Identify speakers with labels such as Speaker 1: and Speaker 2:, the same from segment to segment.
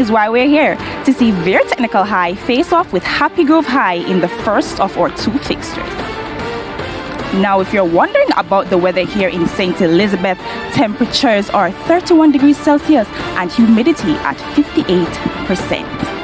Speaker 1: Is why we're here, to see Vere Technical High face off with Happy Grove High in the first of our 2 fixtures. Now, if you're wondering about the weather here in St. Elizabeth, temperatures are 31 degrees Celsius and humidity at 58%.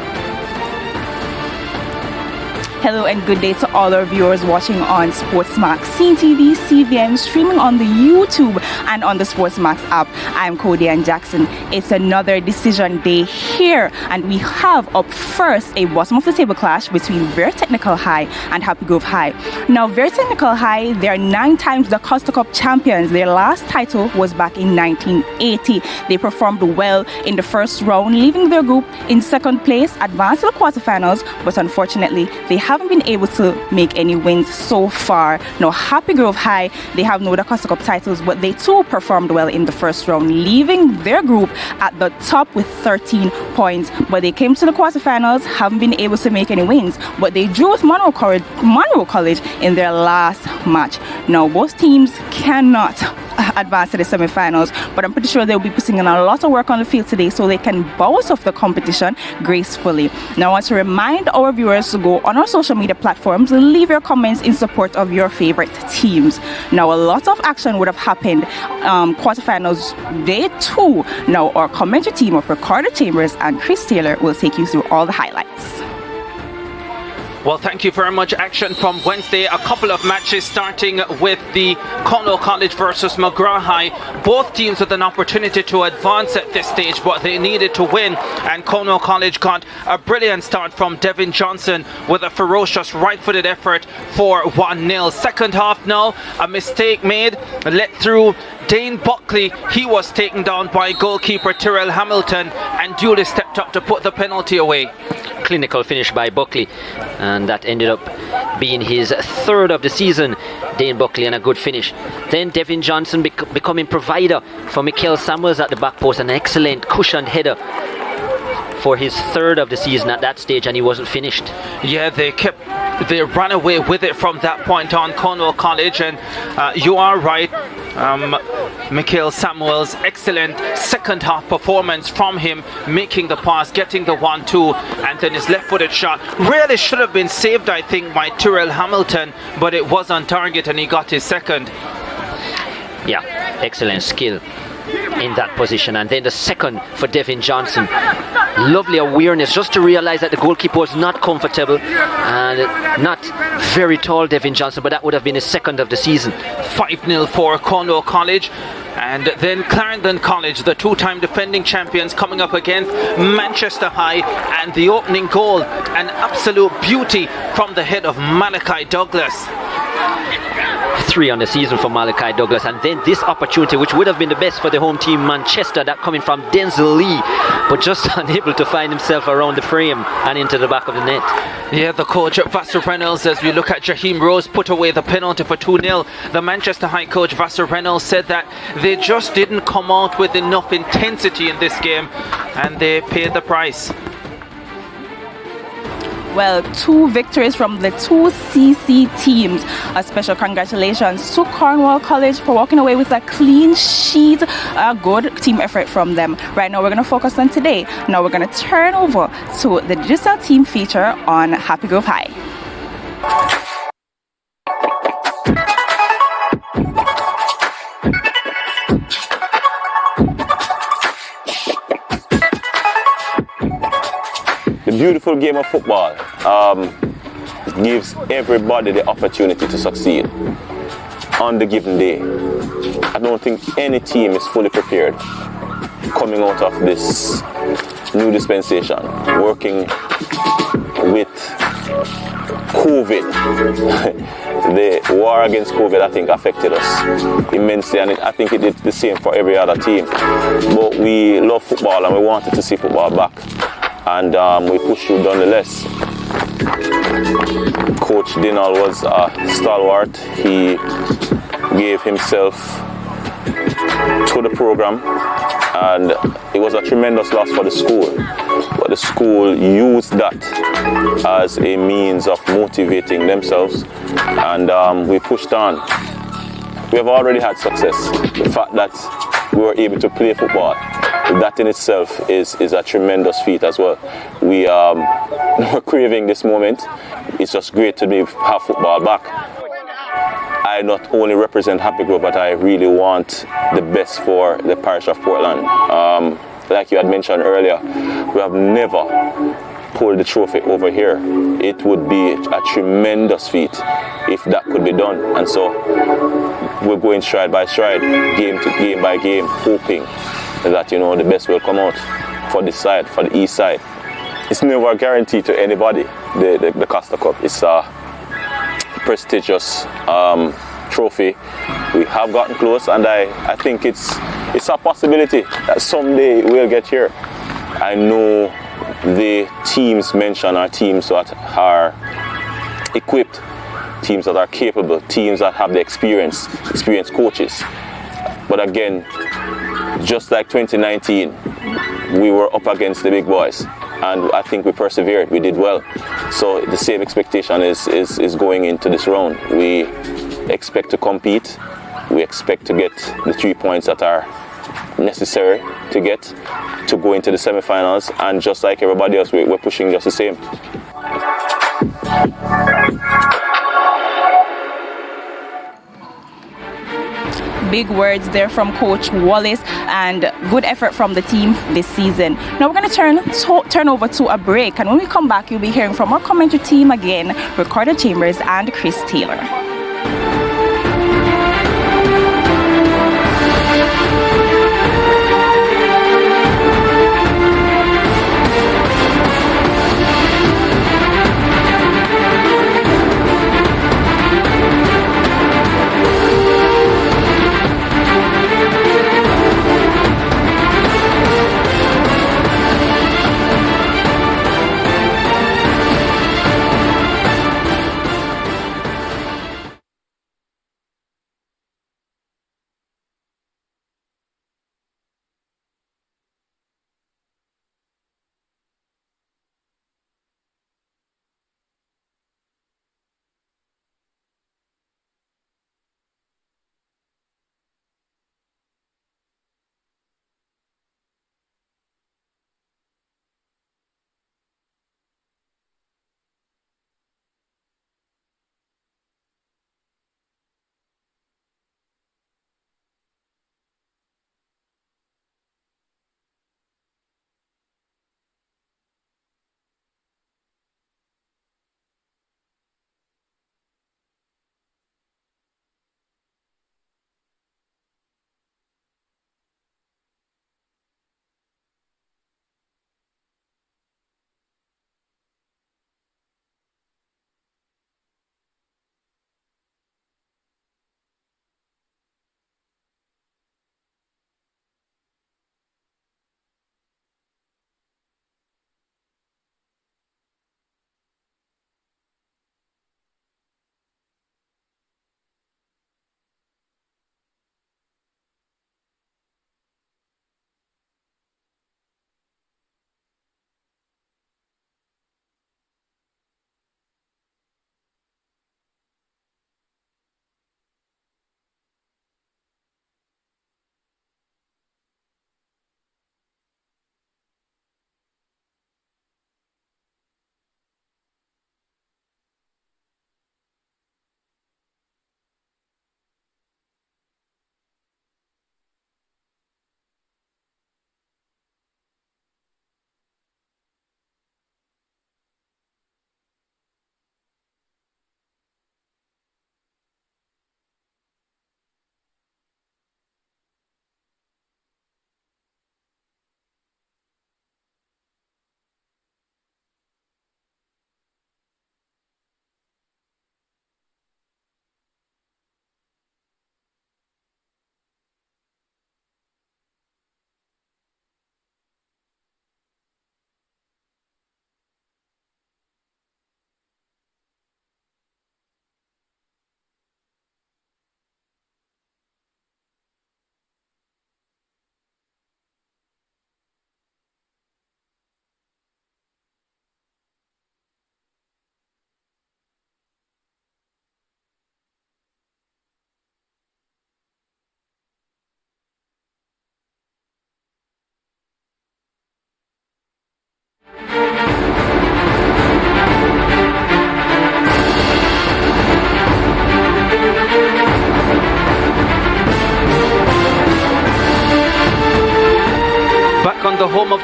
Speaker 1: Hello and good day to all our viewers watching on SportsMax, CEEN TV, CVM, streaming on the YouTube and on the SportsMax app. I'm Cody and Jackson. It's another decision day here, and we have up first a bottom of the table clash between Vere Technical High and Happy Grove High. Now, Vere Technical High, they're 9 times the DaCosta Cup champions. Their last title was back in 1980. They performed well in the first round, leaving their group in second place, advanced to the quarterfinals, but unfortunately, they haven't been able to make any wins so far. Now, Happy Grove High, they have no DaCosta Cup titles, but they too performed well in the first round, leaving their group at the top with 13 points. But they came to the quarterfinals, haven't been able to make any wins, but they drew with Munro College in their last match. Now, both teams cannot advance to the semi-finals, but I'm pretty sure they'll be putting in a lot of work on the field today so they can bounce off the competition gracefully. Now, I want to remind our viewers to go on our social media platforms and leave your comments in support of your favorite teams. Now, a lot of action would have happened quarterfinals day 2. Now, our commentary team of Ricardo Chambers and Chris Taylor will take you through all the highlights.
Speaker 2: Well, thank you very much. Action from Wednesday. A couple of matches starting with the Cornwall College versus McGraw High. Both teams with an opportunity to advance at this stage, but they needed to win. And Cornwall College got a brilliant start from Devin Johnson with a ferocious right-footed effort for 1-0. Second half now, a mistake made, let through Dane Buckley. He was taken down by goalkeeper Tyrrell Hamilton and duly stepped up to put the penalty away.
Speaker 3: Clinical finish by Buckley, and that ended up being his 3rd of the season. Dane Buckley, and a good finish. Then Devin Johnson becoming provider for Michael Samuels at the back post. An excellent cushioned header for his 3rd of the season at that stage, and he wasn't finished.
Speaker 2: Yeah, they ran away with it from that point on, Cornwall College, and you are right. Michael Samuels, excellent second half performance from him, making the pass, getting the 1-2, and then his left-footed shot really should have been saved, I think, by Tyrrell Hamilton, but it was on target and he got his second.
Speaker 3: Yeah, excellent skill in that position. And then the second for Devin Johnson. Lovely awareness just to realize that the goalkeeper was not comfortable and not very tall, Devin Johnson, but that would have been his 2nd of the season.
Speaker 2: 5-0 for Cornwall College. And then Clarendon College, the 2-time defending champions, coming up against Manchester High, and the opening goal, an absolute beauty from the head of Malachi Douglas.
Speaker 3: 3 on the season for Malachi Douglas, and then this opportunity, which would have been the best for the home team Manchester, that coming from Denzel Lee, but just unable to find himself around the frame and into the back of the net.
Speaker 2: Yeah, the coach Vassar Reynolds, as we look at Jaheim Rose, put away the penalty for 2-0. The Manchester High coach Vassar Reynolds said that they just didn't come out with enough intensity in this game, and they paid the price.
Speaker 1: Well, 2 victories from the 2 CC teams. A special congratulations to Cornwall College for walking away with a clean sheet. A good team effort from them. Right now, we're going to focus on today. Now, we're going to turn over to the digital team feature on Happy Grove High.
Speaker 4: The beautiful game of football gives everybody the opportunity to succeed on the given day. I don't think any team is fully prepared coming out of this new dispensation, working with COVID. The war against COVID, I think, affected us immensely, and I think it did the same for every other team. But we love football and we wanted to see football back. And we pushed through nonetheless. Coach Dinal was a stalwart. He gave himself to the program, and it was a tremendous loss for the school. But the school used that as a means of motivating themselves, and we pushed on. We have already had success. The fact that we were able to play football that in itself is a tremendous feat as well. We're craving this moment. It's just great to have football back. I not only represent Happy Grove, but I really want the best for the parish of Portland. Like you had mentioned earlier, we have never pulled the trophy over here. It would be a tremendous feat if that could be done. And so we're going stride by stride, game to game by game, hoping that, you know, the best will come out for this side, for the east side. It's never a guarantee to anybody, the DaCosta Cup. It's a prestigious trophy. We have gotten close, and I think it's a possibility that someday we'll get here. I know the teams mentioned are teams that are equipped, teams that are capable, teams that have the experienced coaches. But again, just like 2019, we were up against the big boys, and I think we persevered. We did well. So the same expectation is going into this round. We expect to compete. We expect to get the 3 points that are necessary to get to go into the semi-finals, and just like everybody else, we're pushing just the same.
Speaker 1: Big words there from Coach Wallace, and good effort from the team this season. Now we're going to turn over to a break, and when we come back, you'll be hearing from our commentary team again, Ricardo Chambers and Chris Taylor.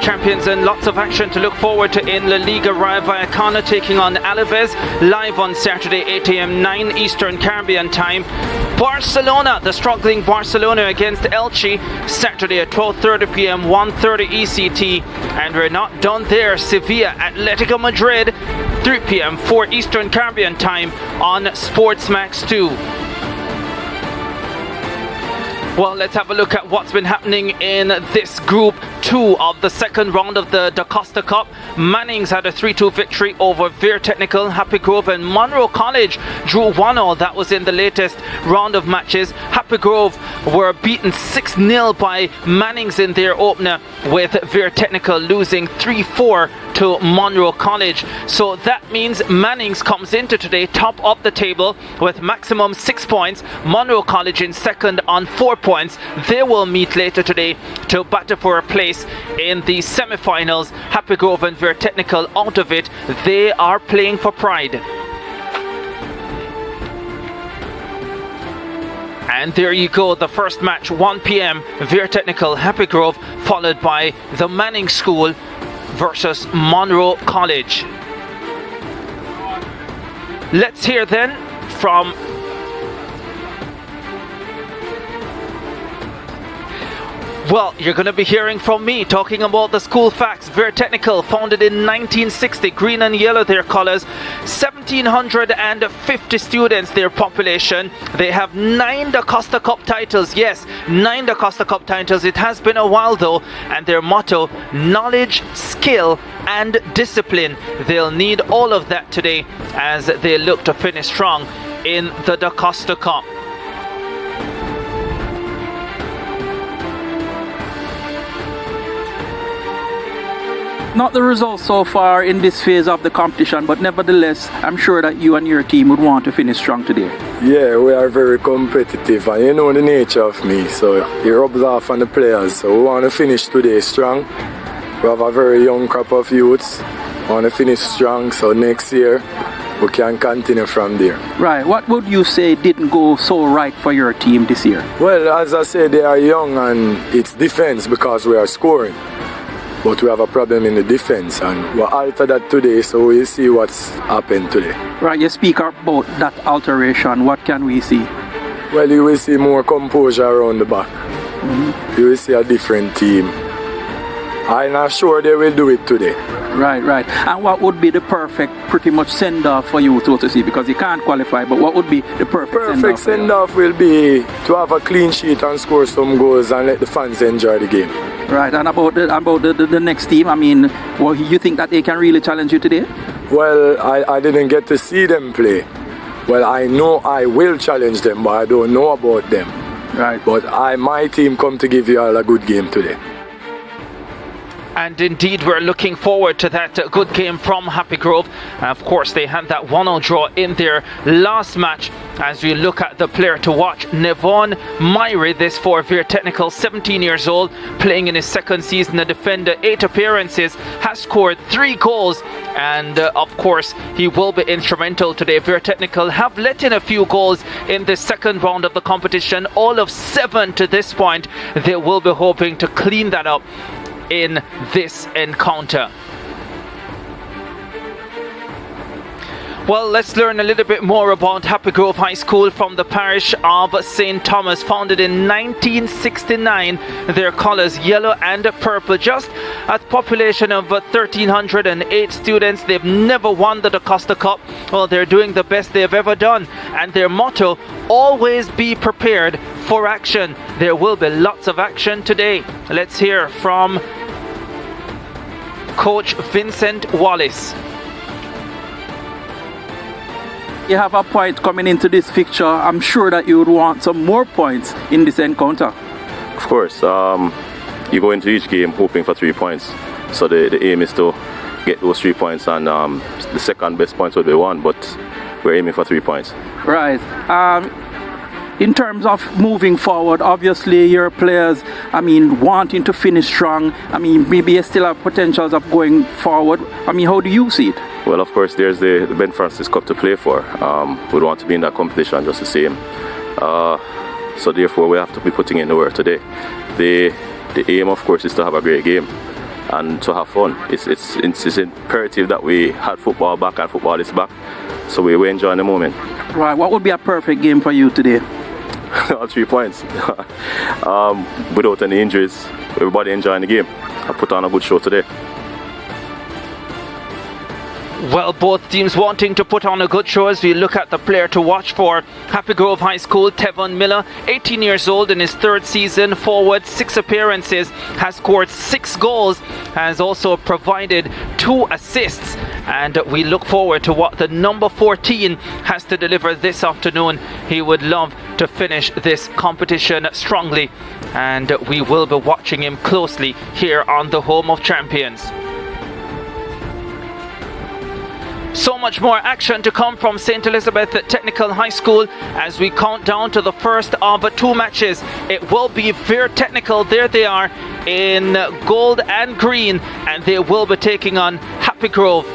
Speaker 2: champions and lots of action to look forward to in La Liga. Rayo Vallecano taking on Alaves live on Saturday 8 a.m. 9 Eastern Caribbean time. Barcelona, the struggling Barcelona against Elche, Saturday at 12:30 p.m. 1:30 ECT. And we're not done there. Sevilla, Atletico Madrid, 3 p.m. 4 Eastern Caribbean time on SportsMax 2. Well, let's have a look at what's been happening in this Group 2 of the second round of the DaCosta Cup. Manning's had a 3-2 victory over Vere Technical. Happy Grove and Munro College drew 1-0. That was in the latest round of matches. Happy Grove were beaten 6-0 by Manning's in their opener, with Vere Technical losing 3-4 to Munro College. So that means Manning's comes into today top of the table with maximum 6 points. Munro College in second on 4 points. They will meet later today to battle for a place in the semi-finals. Happy Grove and Vere Technical out of it. They are playing for pride. And there you go, the first match, 1 p.m. Vere Technical, Happy Grove, followed by the Manning School versus Munro College. Let's hear then from well, you're going to be hearing from me talking about the school facts. Vere Technical, founded in 1960, green and yellow their colours, 1,750 students their population. They have 9 DaCosta Cup titles. Yes, 9 DaCosta Cup titles. It has been a while though, and their motto, knowledge, skill and discipline. They'll need all of that today as they look to finish strong in the DaCosta Cup.
Speaker 5: Not the results so far in this phase of the competition, but nevertheless, I'm sure that you and your team would want to finish strong today.
Speaker 6: Yeah, we are very competitive, and you know the nature of me, so it rubs off on the players. So we want to finish today strong. We have a very young crop of youths. We want to finish strong, so next year we can continue from there.
Speaker 5: Right. What would you say didn't go so right for your team this year?
Speaker 6: Well, as I said, they are young, and it's defense because we are scoring. But we have a problem in the defense, and we'll alter that today, so we'll see what's happened today.
Speaker 5: Right, you speak about that alteration. What can we see?
Speaker 6: Well, you will see more composure around the back. You will see a different team. I'm not sure they will do it today.
Speaker 5: Right. And what would be the perfect, pretty much send-off for you, so to see? Because you can't qualify, but what would be the perfect
Speaker 6: send-off will be to have a clean sheet and score some goals and let the fans enjoy the game.
Speaker 5: Right, and about the next team, I mean, well, you think that they can really challenge you today?
Speaker 6: Well, I didn't get to see them play. Well, I know I will challenge them, but I don't know about them.
Speaker 5: Right.
Speaker 6: But my team come to give you all a good game today.
Speaker 2: And indeed, we're looking forward to that good game from Happy Grove. Of course, they had that 1-0 draw in their last match. As we look at the player to watch, Nevon Myrie, this for Vere Technical, 17 years old, playing in his second season, a defender, 8 appearances, has scored 3 goals. And of course, he will be instrumental today. Vere Technical have let in a few goals in the second round of the competition, all of 7 to this point. They will be hoping to clean that up in this encounter. Well, let's learn a little bit more about Happy Grove High School from the parish of St. Thomas. Founded in 1969, their colours yellow and purple. Just a population of 1,308 students. They've never won the DaCosta Cup. Well, they're doing the best they've ever done. And their motto, always be prepared for action. There will be lots of action today. Let's hear from Coach Vincent Wallace.
Speaker 5: You have a point coming into this fixture. I'm sure that you would want some more points in this encounter.
Speaker 4: Of course, you go into each game hoping for 3 points. So the aim is to get those 3 points, and the second best points would be 1, but we're aiming for 3 points.
Speaker 5: Right. In terms of moving forward, obviously your players, I mean, wanting to finish strong. I mean, maybe you still have potentials of going forward. I mean, how do you see it?
Speaker 4: Well, of course, there's the Ben Francis Cup to play for. We want to be in that competition just the same. So therefore, we have to be putting in the work today. The aim, of course, is to have a great game. and to have fun. It's imperative that we had football back and football is back, so we're enjoying the moment.
Speaker 5: Right, what would be a perfect game for you today?
Speaker 4: 3 points. Without any injuries, everybody enjoying the game. I put on a good show today.
Speaker 2: Well, both teams wanting to put on a good show as we look at the player to watch for. Happy Grove High School, Tevon Miller, 18 years old in his 3rd season, forward, 6 appearances, has scored 6 goals, has also provided 2 assists. And we look forward to what the number 14 has to deliver this afternoon. He would love to finish this competition strongly, and we will be watching him closely here on the Home of Champions. So much more action to come from St. Elizabeth Technical High School as we count down to the first of 2 matches. It will be Vere Technical. There they are in gold and green, and they will be taking on Happy Grove.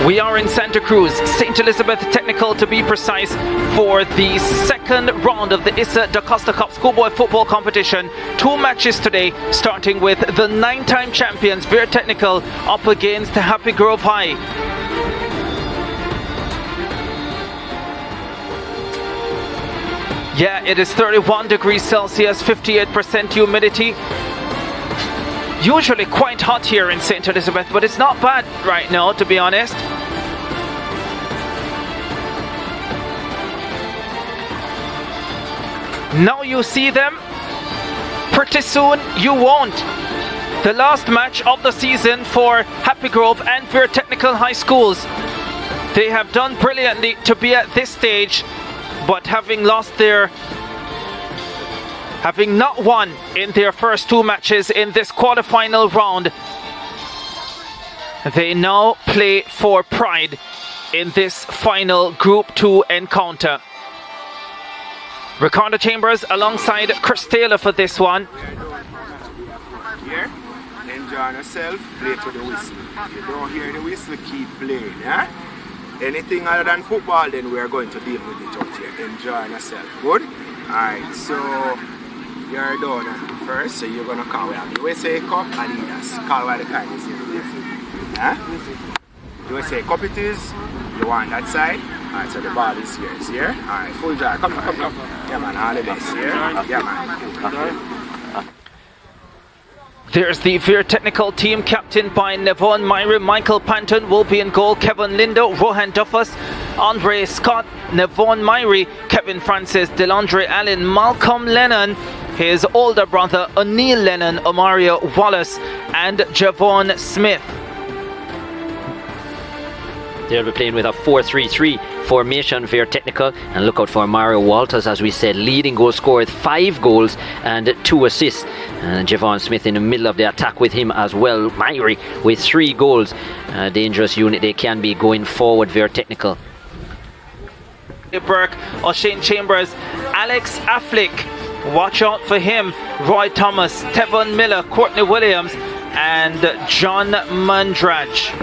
Speaker 2: We are in Santa Cruz, St. Elizabeth Technical to be precise, for the second round of the DaCosta Cup Schoolboy Football competition. 2 matches today, starting with the 9-time champions Vere Technical up against Happy Grove High. Yeah, it is 31 degrees Celsius, 58% humidity. Usually quite hot here in St. Elizabeth, but it's not bad right now, to be honest. Now you see them, pretty soon you won't. The last match of the season for Happy Grove and Vere Technical High Schools. They have done brilliantly to be at this stage, but having not won in their first 2 matches in this quarter-final round, they now play for pride in this final Group 2 encounter. Ricardo Chambers alongside Chris Taylor for this one.
Speaker 7: Here, enjoy yourself, play to the whistle. If you don't hear the whistle, keep playing. Yeah? Anything other than football, then we are going to deal with it out here. Enjoy yourself. Good? Alright, so you're done first, so you're gonna call. We have the USA Cup Adidas. Call why the kind is here. Huh? USA Cup it is. You want that side? Alright, so the ball is here. It's here. Alright, full jar. Come. Yeah man, all the best here. Yeah man.
Speaker 2: There's the Vere Technical team captained by Nevon Myrie. Michael Panton will be in goal. Kevin Lindo, Rohan Duffus, Andre Scott, Nevon Myrie, Kevin Francis, DeLandre Allen, Malcolm Lennon, his older brother O'Neill Lennon, Omario Wallace, and Javon Smith.
Speaker 3: They'll be playing with a 4-3-3 formation, Vere Technical, and look out for Mario Walters, as we said, leading goal scorer with 5 goals and 2 assists. And Javon Smith in the middle of the attack with him as well. Myrie with 3 goals. Dangerous unit they can be going forward, Vere Technical.
Speaker 2: Burke, O'Shane Chambers, Alex Affleck, watch out for him. Roy Thomas, Tevon Miller, Courtney Williams, and John Mandraj.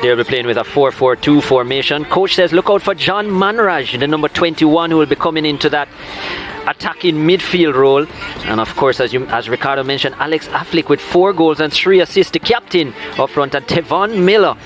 Speaker 3: They'll be playing with a 4-4-2 formation. Coach says look out for John Manraj, the number 21, who will be coming into that attacking midfield role. And of course, as Ricardo mentioned, Alex Affleck with 4 goals and 3 assists, the captain up front, and Tevon Miller